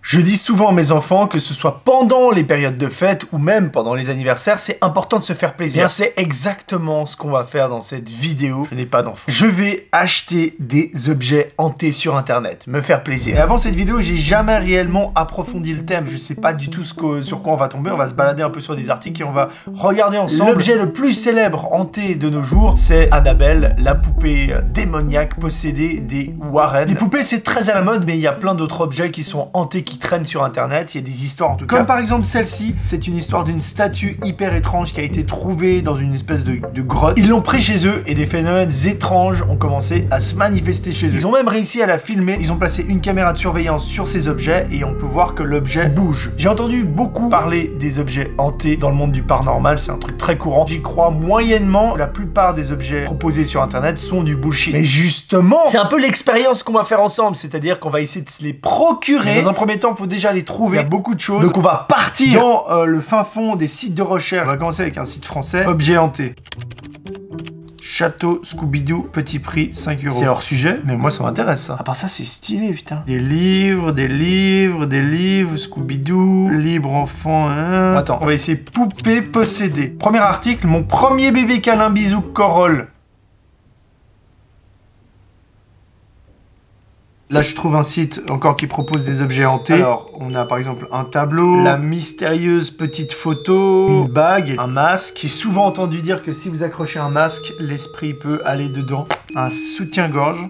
Je dis souvent à mes enfants que ce soit pendant les périodes de fête ou même pendant les anniversaires, c'est important de se faire plaisir. C'est exactement ce qu'on va faire dans cette vidéo. Je n'ai pas d'enfant. Je vais acheter des objets hantés sur internet, me faire plaisir. Et avant cette vidéo, j'ai jamais réellement approfondi le thème. Je sais pas du tout sur quoi on va tomber. On va se balader un peu sur des articles et on va regarder ensemble. L'objet le plus célèbre hanté de nos jours, c'est Annabelle, la poupée démoniaque possédée des Warren. Les poupées, c'est très à la mode, mais il y a plein d'autres objets qui sont hantés, qui traînent sur internet. Il y a des histoires en tout cas. Comme par exemple celle-ci, c'est une histoire d'une statue hyper étrange qui a été trouvée dans une espèce de grotte. Ils l'ont pris chez eux et des phénomènes étranges ont commencé à se manifester chez eux. Ils ont même réussi à la filmer. Ils ont placé une caméra de surveillance sur ces objets et on peut voir que l'objet bouge. J'ai entendu beaucoup parler des objets hantés dans le monde du paranormal. C'est un truc très courant. J'y crois moyennement. La plupart des objets proposés sur internet sont du bullshit. Mais justement, c'est un peu l'expérience qu'on va faire ensemble. C'est-à-dire qu'on va essayer de se les procurer. Dans un premier temps, il faut déjà les trouver. Il y a beaucoup de choses. Donc on va partir dans le fin fond des sites de recherche. On va commencer avec un site français. Objets hantés. Château Scooby-Doo, petit prix, 5 €. C'est hors sujet, mais moi ça m'intéresse ça. À part ça, c'est stylé, putain. Des livres, Scooby-Doo, libre enfant, hein. Attends, on va essayer poupée possédée. Premier article, mon premier bébé câlin bisou Corolle. Là, je trouve un site encore qui propose des objets hantés. Alors, on a par exemple un tableau, la mystérieuse petite photo, une bague, un masque. J'ai souvent entendu dire que si vous accrochez un masque, l'esprit peut aller dedans. Un soutien-gorge.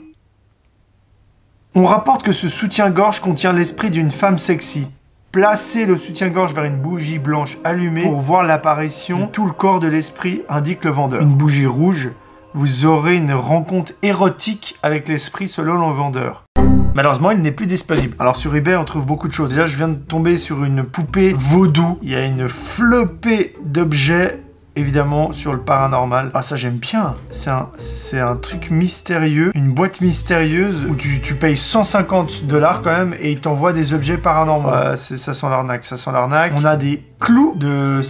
On rapporte que ce soutien-gorge contient l'esprit d'une femme sexy. Placez le soutien-gorge vers une bougie blanche allumée pour voir l'apparition de tout le corps de l'esprit, indique le vendeur. Une bougie rouge, vous aurez une rencontre érotique avec l'esprit selon le vendeur. Malheureusement, il n'est plus disponible. Alors sur eBay, on trouve beaucoup de choses. Déjà, je viens de tomber sur une poupée vaudou. Il y a une flopée d'objets, évidemment, sur le paranormal. Ah, ça, j'aime bien. C'est un truc mystérieux, une boîte mystérieuse où tu payes 150 $ quand même et il t'envoie des objets paranormaux. Ça sent l'arnaque, ça sent l'arnaque. On a des clous de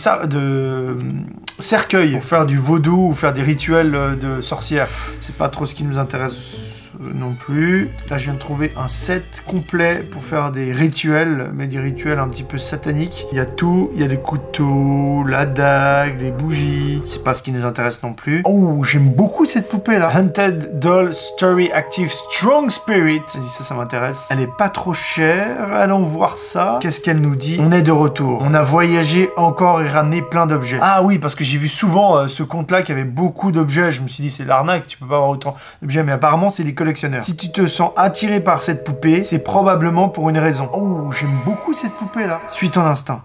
cercueil pour faire du vaudou ou faire des rituels de sorcières. C'est pas trop ce qui nous intéresse non plus. Là, je viens de trouver un set complet pour faire des rituels, mais des rituels un petit peu sataniques. Il y a tout, il y a des couteaux, la dague, les bougies. C'est pas ce qui nous intéresse non plus. Oh, j'aime beaucoup cette poupée là. Haunted Doll Story Active Strong Spirit. Vas-y, ça m'intéresse. Elle est pas trop chère. Allons voir ça. Qu'est-ce qu'elle nous dit? On est de retour. On a voyagé encore et ramené plein d'objets. Ah oui, parce que j'ai vu souvent ce compte-là qui avait beaucoup d'objets. Je me suis dit, c'est l'arnaque, tu peux pas avoir autant d'objets, mais apparemment, c'est des collectionneurs. Si tu te sens attiré par cette poupée, c'est probablement pour une raison. Oh, j'aime beaucoup cette poupée là. Suis ton instinct.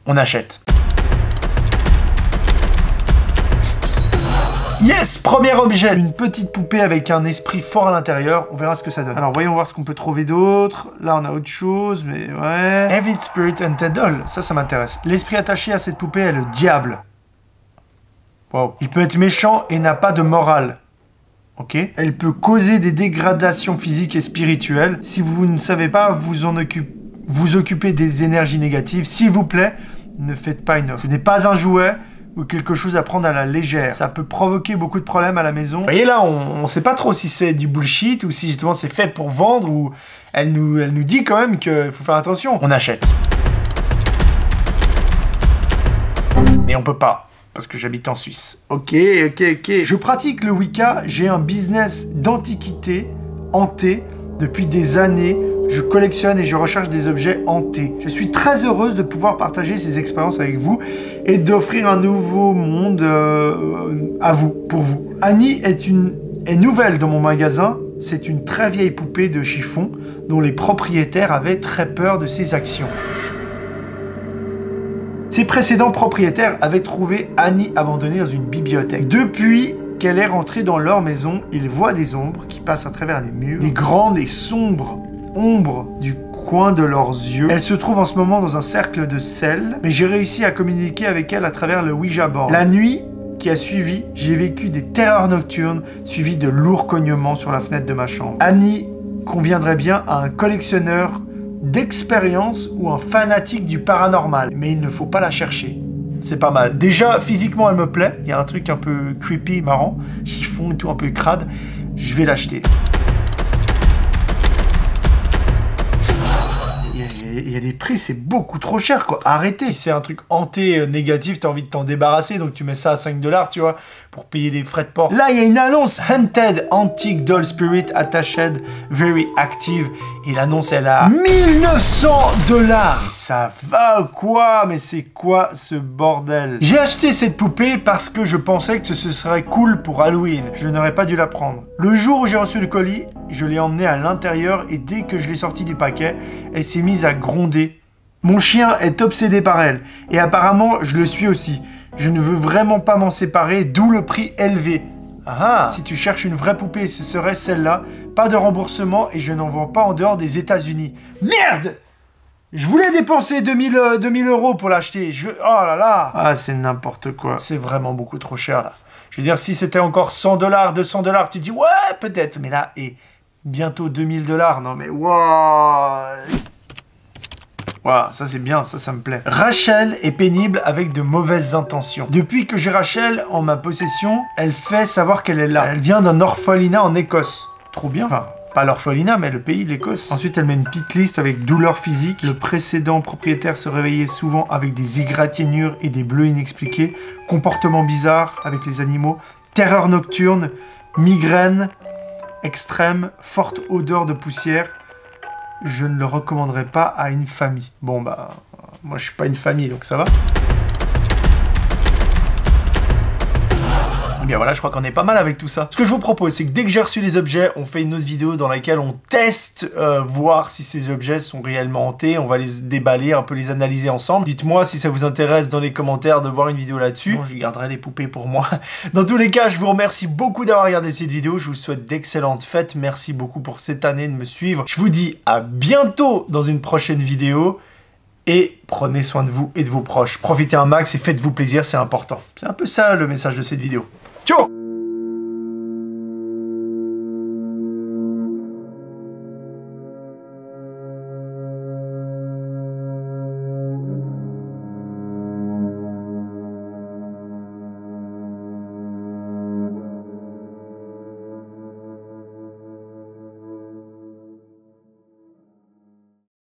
On achète. Yes, premier objet. Une petite poupée avec un esprit fort à l'intérieur. On verra ce que ça donne. Alors, voyons voir ce qu'on peut trouver d'autre. Là, on a autre chose, mais ouais. Evil Spirit Haunted Doll. Ça m'intéresse. L'esprit attaché à cette poupée est le diable. Wow. Il peut être méchant et n'a pas de morale. Ok. Elle peut causer des dégradations physiques et spirituelles. Si vous ne savez pas vous occuper des énergies négatives, s'il vous plaît, ne faites pas une offre. Ce n'est pas un jouet ou quelque chose à prendre à la légère. Ça peut provoquer beaucoup de problèmes à la maison. Vous voyez là, on sait pas trop si c'est du bullshit ou si justement c'est fait pour vendre ou elle nous dit quand même qu'il faut faire attention. On achète. Et on peut pas. Parce que j'habite en Suisse. Ok. Je pratique le Wicca, j'ai un business d'antiquité hanté depuis des années. Je collectionne et je recherche des objets hantés. Je suis très heureuse de pouvoir partager ces expériences avec vous et d'offrir un nouveau monde à vous, pour vous. Annie est nouvelle dans mon magasin. C'est une très vieille poupée de chiffon dont les propriétaires avaient très peur de ses actions. Ses précédents propriétaires avaient trouvé Annie abandonnée dans une bibliothèque. Depuis qu'elle est rentrée dans leur maison, ils voient des ombres qui passent à travers les murs, des grandes et sombres ombres du coin de leurs yeux. Elle se trouve en ce moment dans un cercle de sel, mais j'ai réussi à communiquer avec elle à travers le Ouija board. La nuit qui a suivi, j'ai vécu des terreurs nocturnes suivies de lourds cognements sur la fenêtre de ma chambre. Annie conviendrait bien à un collectionneur d'expérience ou un fanatique du paranormal, mais il ne faut pas la chercher. C'est pas mal. Déjà, physiquement, elle me plaît. Il y a un truc un peu creepy, marrant, chiffon et tout, un peu crade. Je vais l'acheter. a des prix, c'est beaucoup trop cher, quoi. Arrêtez. Si c'est un truc hanté négatif, t'as envie de t'en débarrasser, donc tu mets ça à 5 $, tu vois, pour payer des frais de port. Là, il y a une annonce. Haunted Antique Doll Spirit Attached Very Active. Et l'annonce, elle a 1900 $. Ça va ou quoi? Mais c'est quoi ce bordel? J'ai acheté cette poupée parce que je pensais que ce serait cool pour Halloween. Je n'aurais pas dû la prendre. Le jour où j'ai reçu le colis, je l'ai emmenée à l'intérieur et dès que je l'ai sortie du paquet, elle s'est mise à gronder. Mon chien est obsédé par elle et apparemment je le suis aussi. Je ne veux vraiment pas m'en séparer, d'où le prix élevé. Ah, si tu cherches une vraie poupée, ce serait celle-là. Pas de remboursement et je n'en vends pas en dehors des États-Unis. Merde! Je voulais dépenser 2000 € pour l'acheter. Oh là là! Ah, c'est n'importe quoi. C'est vraiment beaucoup trop cher, là. Je veux dire, si c'était encore 100 $, 200 $, tu dis, ouais, peut-être. Mais là, et bientôt 2000 $. Non, mais waouh! Waouh, ça c'est bien, ça me plaît. Rachel est pénible avec de mauvaises intentions. Depuis que j'ai Rachel en ma possession, elle fait savoir qu'elle est là. Elle vient d'un orphelinat en Écosse. Trop bien. Enfin, pas l'orphelinat, mais le pays, l'Écosse. Ensuite, elle met une petite liste avec douleurs physiques. Le précédent propriétaire se réveillait souvent avec des égratignures et des bleus inexpliqués. Comportements bizarres avec les animaux. Terreur nocturne. Migraine extrême. Forte odeur de poussière. Je ne le recommanderais pas à une famille. Bon, bah, moi, je suis pas une famille, donc ça va. Et bien voilà, je crois qu'on est pas mal avec tout ça. Ce que je vous propose, c'est que dès que j'ai reçu les objets, on fait une autre vidéo dans laquelle on teste, voir si ces objets sont réellement hantés. On va les déballer, un peu les analyser ensemble. Dites-moi si ça vous intéresse dans les commentaires de voir une vidéo là-dessus. Bon, je garderai les poupées pour moi. Dans tous les cas, je vous remercie beaucoup d'avoir regardé cette vidéo. Je vous souhaite d'excellentes fêtes. Merci beaucoup pour cette année de me suivre. Je vous dis à bientôt dans une prochaine vidéo. Et prenez soin de vous et de vos proches. Profitez un max et faites-vous plaisir, c'est important. C'est un peu ça le message de cette vidéo. Ciao!